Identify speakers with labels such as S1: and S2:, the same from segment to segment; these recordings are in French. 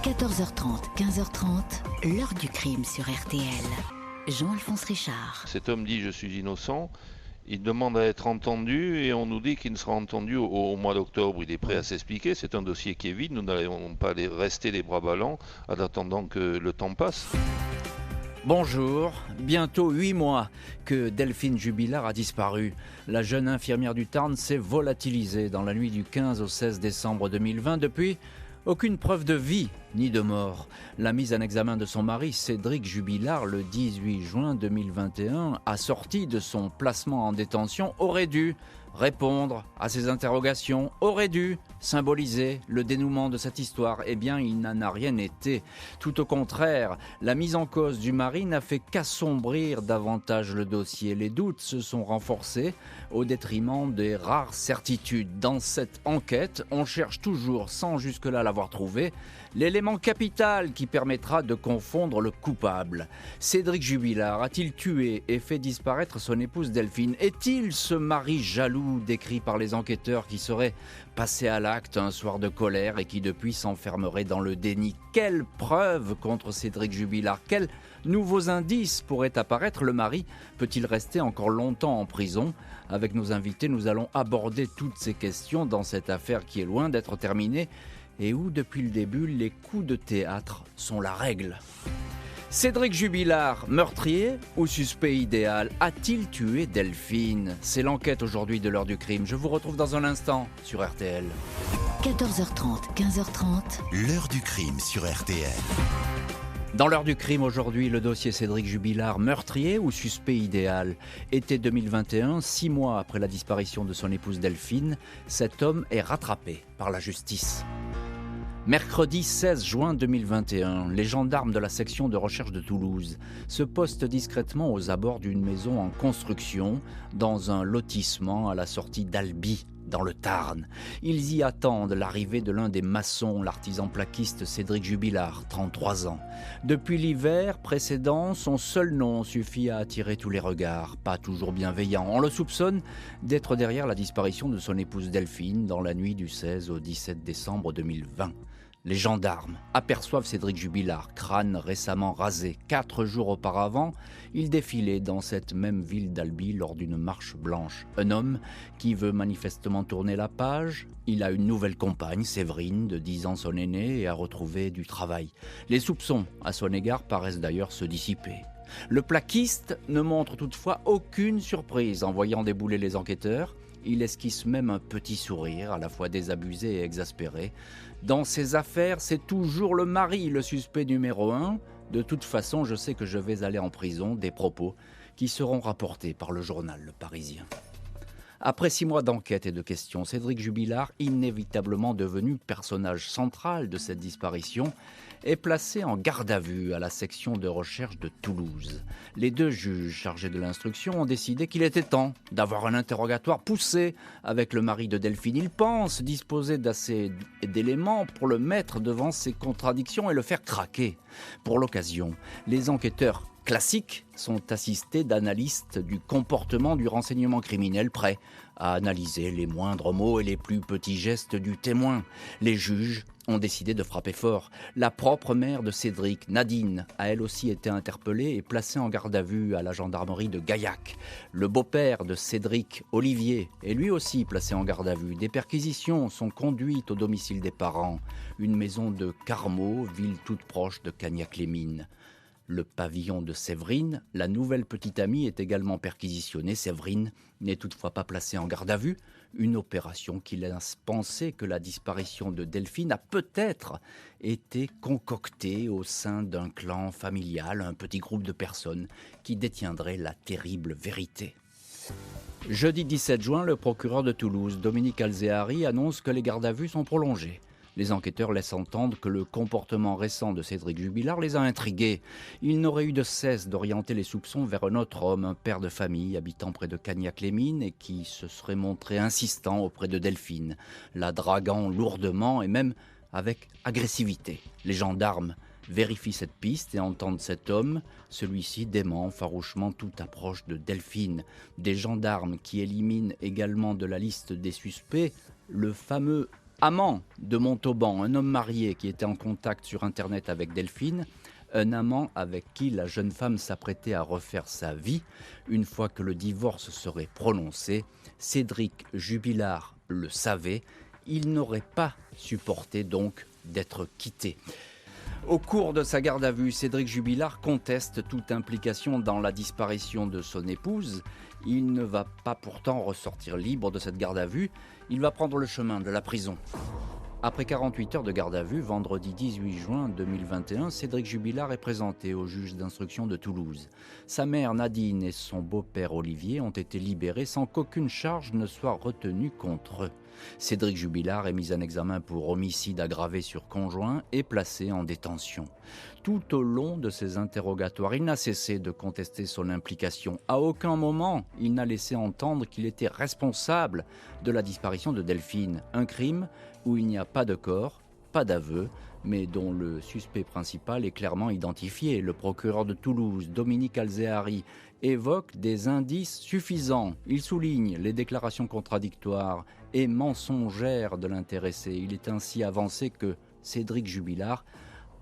S1: 14h30, 15h30, l'heure du crime sur RTL. Jean-Alphonse Richard.
S2: Cet homme dit « je suis innocent ». Il demande à être entendu et on nous dit qu'il ne sera entendu au mois d'octobre. Il est prêt à s'expliquer. C'est un dossier qui est vide. Nous n'allons pas rester les bras ballants en attendant que le temps passe.
S3: Bonjour, bientôt 8 mois que Delphine Jubilard a disparu. La jeune infirmière du Tarn s'est volatilisée dans la nuit du 15 au 16 décembre 2020. Depuis, aucune preuve de vie ni de mort. La mise en examen de son mari, Cédric Jubilard, le 18 juin 2021, assortie de son placement en détention, aurait dû répondre à ces interrogations, aurait dû symboliser le dénouement de cette histoire. Eh bien, il n'en a rien été. Tout au contraire, la mise en cause du mari n'a fait qu'assombrir davantage le dossier. Les doutes se sont renforcés au détriment des rares certitudes. Dans cette enquête, on cherche toujours, sans jusque-là l'avoir trouvé, l'élément capital qui permettra de confondre le coupable. Cédric Jubilard a-t-il tué et fait disparaître son épouse Delphine ? Est-il ce mari jaloux décrit par les enquêteurs qui serait passé à l'acte un soir de colère et qui depuis s'enfermerait dans le déni ? Quelles preuves contre Cédric Jubilard ? Quels nouveaux indices pourraient apparaître ? Le mari peut-il rester encore longtemps en prison ? Avec nos invités, nous allons aborder toutes ces questions dans cette affaire qui est loin d'être terminée et où, depuis le début, les coups de théâtre sont la règle. Cédric Jubilard, meurtrier ou suspect idéal ? A-t-il tué Delphine ? C'est l'enquête aujourd'hui de l'heure du crime. Je vous retrouve dans un instant sur RTL.
S1: 14h30, 15h30,
S4: l'heure du crime sur RTL.
S3: Dans l'heure du crime aujourd'hui, le dossier Cédric Jubilard, meurtrier ou suspect idéal ? Été 2021, 6 mois après la disparition de son épouse Delphine, cet homme est rattrapé par la justice. Mercredi 16 juin 2021, les gendarmes de la section de recherche de Toulouse se postent discrètement aux abords d'une maison en construction dans un lotissement à la sortie d'Albi, dans le Tarn. Ils y attendent l'arrivée de l'un des maçons, l'artisan plaquiste Cédric Jubilard, 33 ans. Depuis l'hiver précédent, son seul nom suffit à attirer tous les regards, pas toujours bienveillants. On le soupçonne d'être derrière la disparition de son épouse Delphine dans la nuit du 16 au 17 décembre 2020. Les gendarmes aperçoivent Cédric Jubilard, crâne récemment rasé. 4 jours auparavant, il défilait dans cette même ville d'Albi lors d'une marche blanche. Un homme qui veut manifestement tourner la page. Il a une nouvelle compagne, Séverine, de 10 ans son aînée, et a retrouvé du travail. Les soupçons à son égard paraissent d'ailleurs se dissiper. Le plaquiste ne montre toutefois aucune surprise en voyant débouler les enquêteurs. Il esquisse même un petit sourire, à la fois désabusé et exaspéré. Dans ces affaires, c'est toujours le mari, le suspect numéro 1. De toute façon, je sais que je vais aller en prison, des propos qui seront rapportés par le journal Le Parisien. Après 6 mois d'enquête et de questions, Cédric Jubilard, inévitablement devenu personnage central de cette disparition, est placé en garde à vue à la section de recherche de Toulouse. Les 2 juges chargés de l'instruction ont décidé qu'il était temps d'avoir un interrogatoire poussé avec le mari de Delphine. Ils pensent disposer d'assez d'éléments pour le mettre devant ses contradictions et le faire craquer. Pour l'occasion, les enquêteurs classiques sont assistés d'analystes du comportement du renseignement criminel prêts à analyser les moindres mots et les plus petits gestes du témoin. Les juges ont décidé de frapper fort. La propre mère de Cédric, Nadine, a elle aussi été interpellée et placée en garde à vue à la gendarmerie de Gaillac. Le beau-père de Cédric, Olivier, est lui aussi placé en garde à vue. Des perquisitions sont conduites au domicile des parents, une maison de Carmaux, ville toute proche de Cagnac-les-Mines. Le pavillon de Séverine, la nouvelle petite amie, est également perquisitionnée. Séverine n'est toutefois pas placée en garde à vue. Une opération qui laisse penser que la disparition de Delphine a peut-être été concoctée au sein d'un clan familial, un petit groupe de personnes qui détiendraient la terrible vérité. Jeudi 17 juin, le procureur de Toulouse, Dominique Alzehari, annonce que les gardes à vue sont prolongées. Les enquêteurs laissent entendre que le comportement récent de Cédric Jubilard les a intrigués. Il n'aurait eu de cesse d'orienter les soupçons vers un autre homme, un père de famille habitant près de Cagnac-les-Mines et qui se serait montré insistant auprès de Delphine, la draguant lourdement et même avec agressivité. Les gendarmes vérifient cette piste et entendent cet homme. Celui-ci dément farouchement toute approche de Delphine. Des gendarmes qui éliminent également de la liste des suspects le fameux Amant de Montauban, un homme marié qui était en contact sur Internet avec Delphine, un amant avec qui la jeune femme s'apprêtait à refaire sa vie. Une fois que le divorce serait prononcé, Cédric Jubilard le savait, il n'aurait pas supporté donc d'être quitté. Au cours de sa garde à vue, Cédric Jubilard conteste toute implication dans la disparition de son épouse. Il ne va pas pourtant ressortir libre de cette garde à vue, il va prendre le chemin de la prison. Après 48 heures de garde à vue, vendredi 18 juin 2021, Cédric Jubilard est présenté au juge d'instruction de Toulouse. Sa mère Nadine et son beau-père Olivier ont été libérés sans qu'aucune charge ne soit retenue contre eux. Cédric Jubilard est mis en examen pour homicide aggravé sur conjoint et placé en détention. Tout au long de ses interrogatoires, il n'a cessé de contester son implication. À aucun moment, il n'a laissé entendre qu'il était responsable de la disparition de Delphine. Un crime où il n'y a pas de corps, pas d'aveu, mais dont le suspect principal est clairement identifié. Le procureur de Toulouse, Dominique Alzehari, évoque des indices suffisants. Il souligne les déclarations contradictoires et mensongères de l'intéressé. Il est ainsi avancé que Cédric Jubilard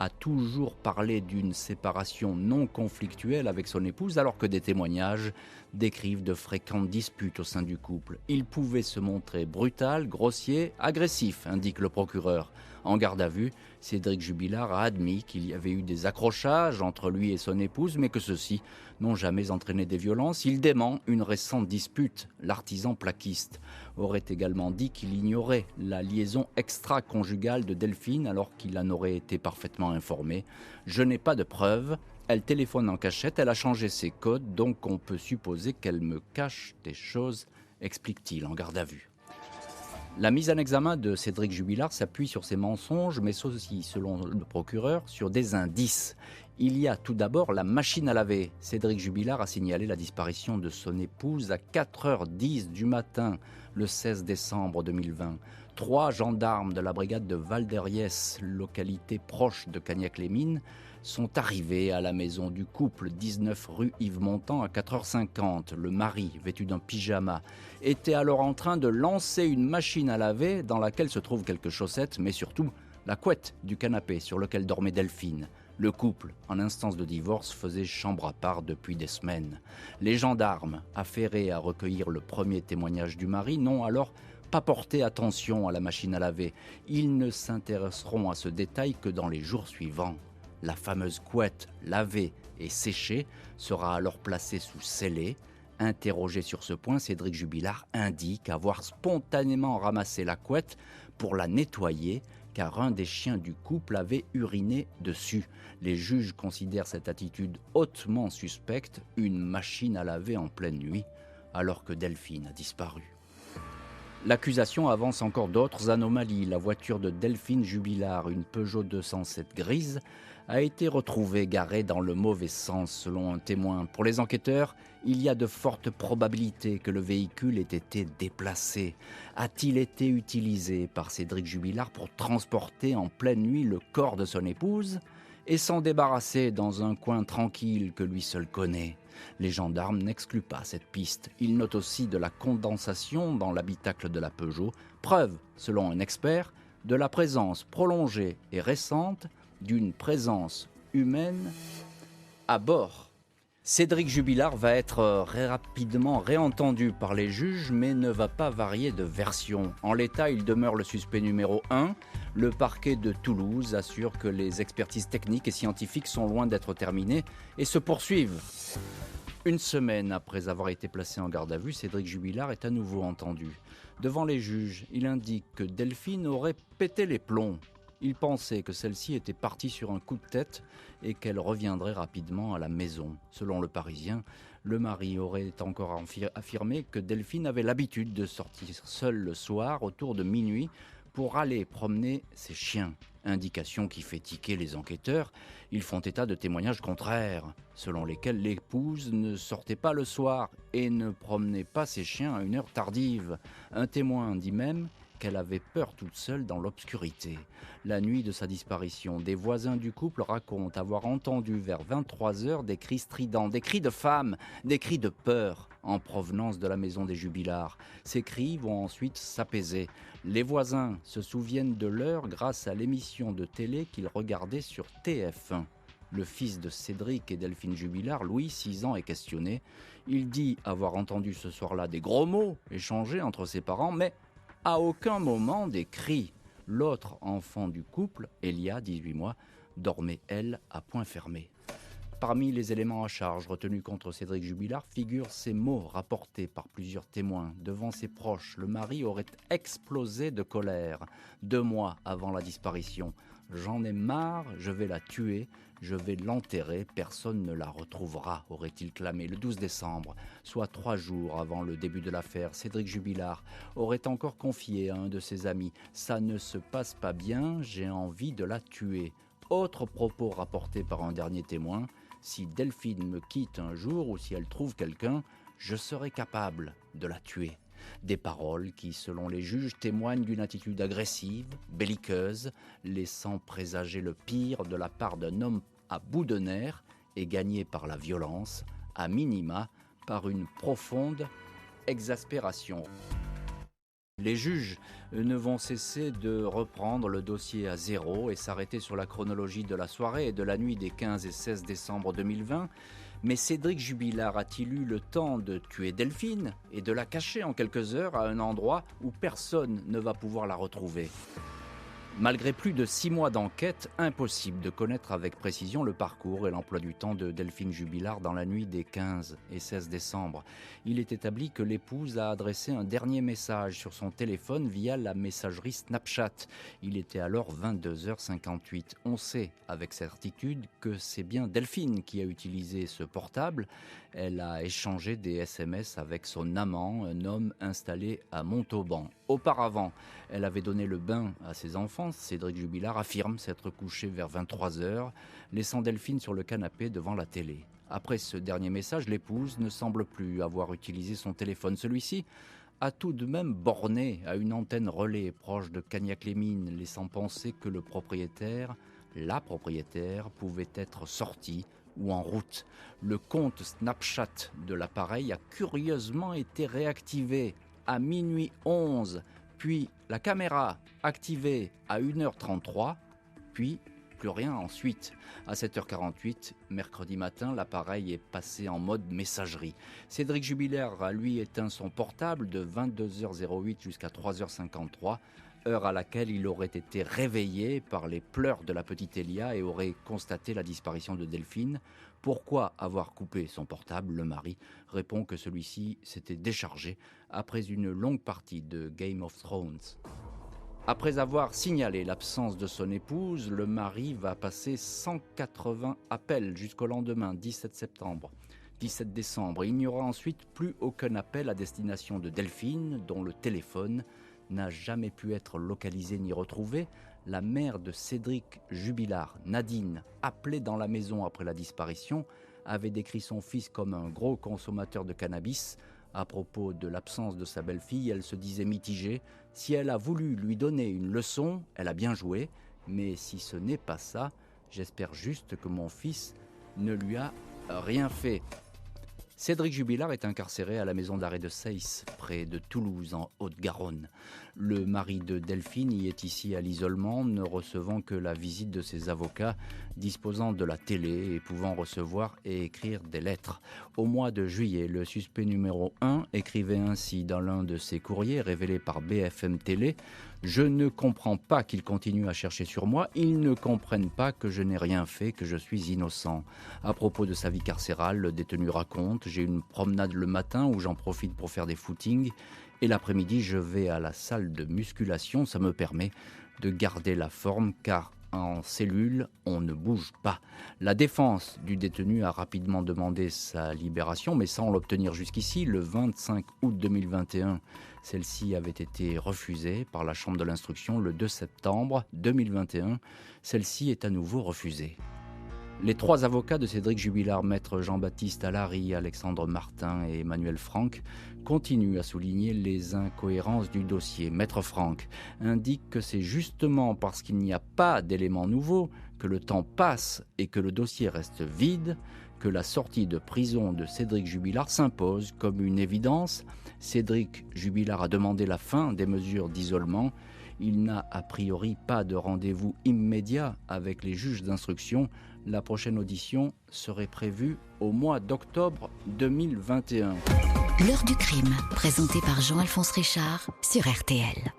S3: a toujours parlé d'une séparation non conflictuelle avec son épouse, alors que des témoignages décrivent de fréquentes disputes au sein du couple. Il pouvait se montrer brutal, grossier, agressif, indique le procureur. En garde à vue, Cédric Jubilard a admis qu'il y avait eu des accrochages entre lui et son épouse, mais que ceux-ci n'ont jamais entraîné des violences. Il dément une récente dispute. L'artisan plaquiste aurait également dit qu'il ignorait la liaison extra-conjugale de Delphine alors qu'il en aurait été parfaitement informé. « Je n'ai pas de preuves. Elle téléphone en cachette, elle a changé ses codes, donc on peut supposer qu'elle me cache des choses », explique-t-il en garde à vue. La mise en examen de Cédric Jubilard s'appuie sur ses mensonges, mais aussi, selon le procureur, sur des indices. Il y a tout d'abord la machine à laver. Cédric Jubilard a signalé la disparition de son épouse à 4h10 du matin, le 16 décembre 2020. 3 gendarmes de la brigade de Val-d'Eriès, localité proche de Cagnac-les-Mines, sont arrivés à la maison du couple, 19 rue Yves-Montand, à 4h50. Le mari, vêtu d'un pyjama, était alors en train de lancer une machine à laver dans laquelle se trouvent quelques chaussettes, mais surtout la couette du canapé sur lequel dormait Delphine. Le couple, en instance de divorce, faisait chambre à part depuis des semaines. Les gendarmes, affairés à recueillir le premier témoignage du mari, n'ont alors pas porté attention à la machine à laver. Ils ne s'intéresseront à ce détail que dans les jours suivants. La fameuse couette lavée et séchée sera alors placée sous scellé. Interrogé sur ce point, Cédric Jubilard indique avoir spontanément ramassé la couette pour la nettoyer, car un des chiens du couple avait uriné dessus. Les juges considèrent cette attitude hautement suspecte, une machine à laver en pleine nuit, alors que Delphine a disparu. L'accusation avance encore d'autres anomalies. La voiture de Delphine Jubilard, une Peugeot 207 grise, a été retrouvée garée dans le mauvais sens selon un témoin. Pour les enquêteurs, il y a de fortes probabilités que le véhicule ait été déplacé. A-t-il été utilisé par Cédric Jubilard pour transporter en pleine nuit le corps de son épouse et s'en débarrasser dans un coin tranquille que lui seul connaît? Les gendarmes n'excluent pas cette piste. Ils notent aussi de la condensation dans l'habitacle de la Peugeot, preuve, selon un expert, de la présence prolongée et récente d'une présence humaine à bord. Cédric Jubilard va être rapidement réentendu par les juges, mais ne va pas varier de version. En l'état, il demeure le suspect numéro 1. Le parquet de Toulouse assure que les expertises techniques et scientifiques sont loin d'être terminées et se poursuivent. Une semaine après avoir été placé en garde à vue, Cédric Jubilard est à nouveau entendu. Devant les juges, il indique que Delphine aurait pété les plombs. Il pensait que celle-ci était partie sur un coup de tête et qu'elle reviendrait rapidement à la maison. Selon le Parisien, le mari aurait encore affirmé que Delphine avait l'habitude de sortir seule le soir autour de minuit pour aller promener ses chiens. Indication qui fait tiquer les enquêteurs. Ils font état de témoignages contraires, selon lesquels l'épouse ne sortait pas le soir et ne promenait pas ses chiens à une heure tardive. Un témoin dit même qu'elle avait peur toute seule dans l'obscurité. La nuit de sa disparition, des voisins du couple racontent avoir entendu vers 23h des cris stridents, des cris de femmes, des cris de peur en provenance de la maison des Jubillards. Ces cris vont ensuite s'apaiser. Les voisins se souviennent de l'heure grâce à l'émission de télé qu'ils regardaient sur TF1. Le fils de Cédric et Delphine Jubillard, Louis, 6 ans, est questionné. Il dit avoir entendu ce soir-là des gros mots échangés entre ses parents, mais à aucun moment des cris. L'autre enfant du couple, Elia, 18 mois, dormait, elle, à point fermé. Parmi les éléments à charge retenus contre Cédric Jubillard figurent ces mots rapportés par plusieurs témoins. Devant ses proches, le mari aurait explosé de colère 2 mois avant la disparition. « J'en ai marre, je vais la tuer, je vais l'enterrer, personne ne la retrouvera », aurait-il clamé le 12 décembre, soit 3 jours avant le début de l'affaire. Cédric Jubillard aurait encore confié à un de ses amis « Ça ne se passe pas bien, j'ai envie de la tuer ». Autre propos rapporté par un dernier témoin « Si Delphine me quitte un jour ou si elle trouve quelqu'un, je serai capable de la tuer ». Des paroles qui, selon les juges, témoignent d'une attitude agressive, belliqueuse, laissant présager le pire de la part d'un homme à bout de nerfs et gagné par la violence, à minima par une profonde exaspération. Les juges ne vont cesser de reprendre le dossier à zéro et s'arrêter sur la chronologie de la soirée et de la nuit des 15 et 16 décembre 2020. Mais Cédric Jubillard a-t-il eu le temps de tuer Delphine et de la cacher en quelques heures à un endroit où personne ne va pouvoir la retrouver ? Malgré plus de 6 mois d'enquête, impossible de connaître avec précision le parcours et l'emploi du temps de Delphine Jubillard dans la nuit des 15 et 16 décembre. Il est établi que l'épouse a adressé un dernier message sur son téléphone via la messagerie Snapchat. Il était alors 22h58. On sait avec certitude que c'est bien Delphine qui a utilisé ce portable. Elle a échangé des SMS avec son amant, un homme installé à Montauban. Auparavant, elle avait donné le bain à ses enfants. Cédric Jubillard affirme s'être couché vers 23h, laissant Delphine sur le canapé devant la télé. Après ce dernier message, l'épouse ne semble plus avoir utilisé son téléphone. Celui-ci a tout de même borné à une antenne relais proche de Cagnac-les-Mines, laissant penser que la propriétaire, pouvait être sortie ou en route. Le compte Snapchat de l'appareil a curieusement été réactivé à minuit 11, puis la caméra activée à 1h33, puis plus rien ensuite. À 7h48, mercredi matin, l'appareil est passé en mode messagerie. Cédric Jubillard a lui éteint son portable de 22h08 jusqu'à 3h53, heure à laquelle il aurait été réveillé par les pleurs de la petite Elia et aurait constaté la disparition de Delphine. Pourquoi avoir coupé son portable ? Le mari répond que celui-ci s'était déchargé après une longue partie de Game of Thrones. Après avoir signalé l'absence de son épouse, le mari va passer 180 appels jusqu'au lendemain, 17 décembre. Il n'y aura ensuite plus aucun appel à destination de Delphine, dont le téléphone n'a jamais pu être localisé ni retrouvé. La mère de Cédric Jubillard, Nadine, appelée dans la maison après la disparition, avait décrit son fils comme un gros consommateur de cannabis. À propos de l'absence de sa belle-fille, elle se disait mitigée. Si elle a voulu lui donner une leçon, elle a bien joué. Mais si ce n'est pas ça, j'espère juste que mon fils ne lui a rien fait. Cédric Jubillard est incarcéré à la maison d'arrêt de Seyss, près de Toulouse, en Haute-Garonne. Le mari de Delphine y est ici à l'isolement, ne recevant que la visite de ses avocats, disposant de la télé et pouvant recevoir et écrire des lettres. Au mois de juillet, le suspect numéro 1 écrivait ainsi dans l'un de ses courriers révélés par BFM Télé « Je ne comprends pas qu'ils continuent à chercher sur moi, ils ne comprennent pas que je n'ai rien fait, que je suis innocent. » À propos de sa vie carcérale, le détenu raconte « J'ai une promenade le matin où j'en profite pour faire des footings et l'après-midi je vais à la salle de musculation, ça me permet de garder la forme car en cellule, on ne bouge pas. » La défense du détenu a rapidement demandé sa libération, mais sans l'obtenir jusqu'ici. Le 25 août 2021, celle-ci avait été refusée par la Chambre de l'instruction. Le 2 septembre 2021, celle-ci est à nouveau refusée. Les 3 avocats de Cédric Jubilard, maître Jean-Baptiste Allary, Alexandre Martin et Emmanuel Franck, continuent à souligner les incohérences du dossier. Maître Franck indique que c'est justement parce qu'il n'y a pas d'éléments nouveaux, que le temps passe et que le dossier reste vide, que la sortie de prison de Cédric Jubilard s'impose comme une évidence. Cédric Jubilard a demandé la fin des mesures d'isolement. Il n'a a priori pas de rendez-vous immédiat avec les juges d'instruction. La prochaine audition serait prévue au mois d'octobre 2021.
S1: L'heure du crime, présenté par Jean-Alphonse Richard sur RTL.